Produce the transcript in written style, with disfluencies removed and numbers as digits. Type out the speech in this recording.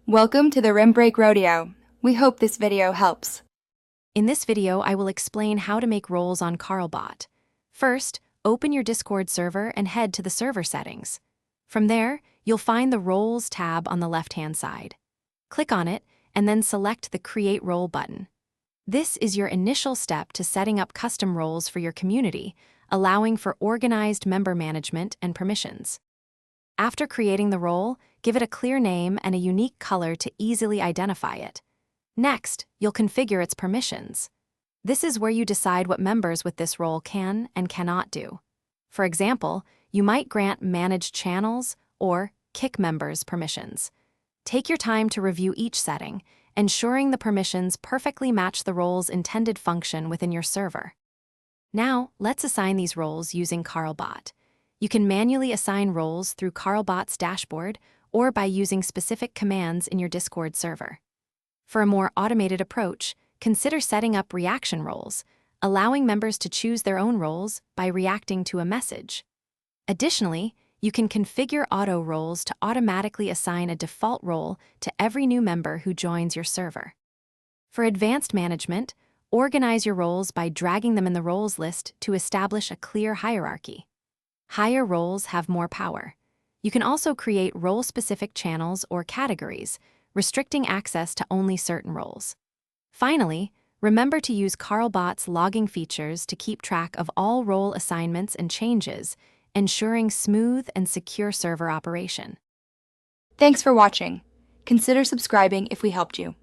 Welcome to the Rim Break Rodeo. We hope this video helps. In this video, I will explain how to make roles on Carlbot. First, open your Discord server and head to the server settings. From there, you'll find the Roles tab on the left-hand side. Click on it and then select the Create Role button. This is your initial step to setting up custom roles for your community, allowing for organized member management and permissions. After creating the role, give it a clear name and a unique color to easily identify it. Next, you'll configure its permissions. This is where you decide what members with this role can and cannot do. For example, you might grant Manage Channels or Kick Members permissions. Take your time to review each setting, ensuring the permissions perfectly match the role's intended function within your server. Now, let's assign these roles using Carlbot. You can manually assign roles through Carlbot's dashboard or by using specific commands in your Discord server. For a more automated approach, consider setting up reaction roles, allowing members to choose their own roles by reacting to a message. Additionally, you can configure auto roles to automatically assign a default role to every new member who joins your server. For advanced management, organize your roles by dragging them in the roles list to establish a clear hierarchy. Higher roles have more power. You can also create role-specific channels or categories, restricting access to only certain roles. Finally, remember to use Carlbot's logging features to keep track of all role assignments and changes, ensuring smooth and secure server operation. Thanks for watching. Consider subscribing if we helped you.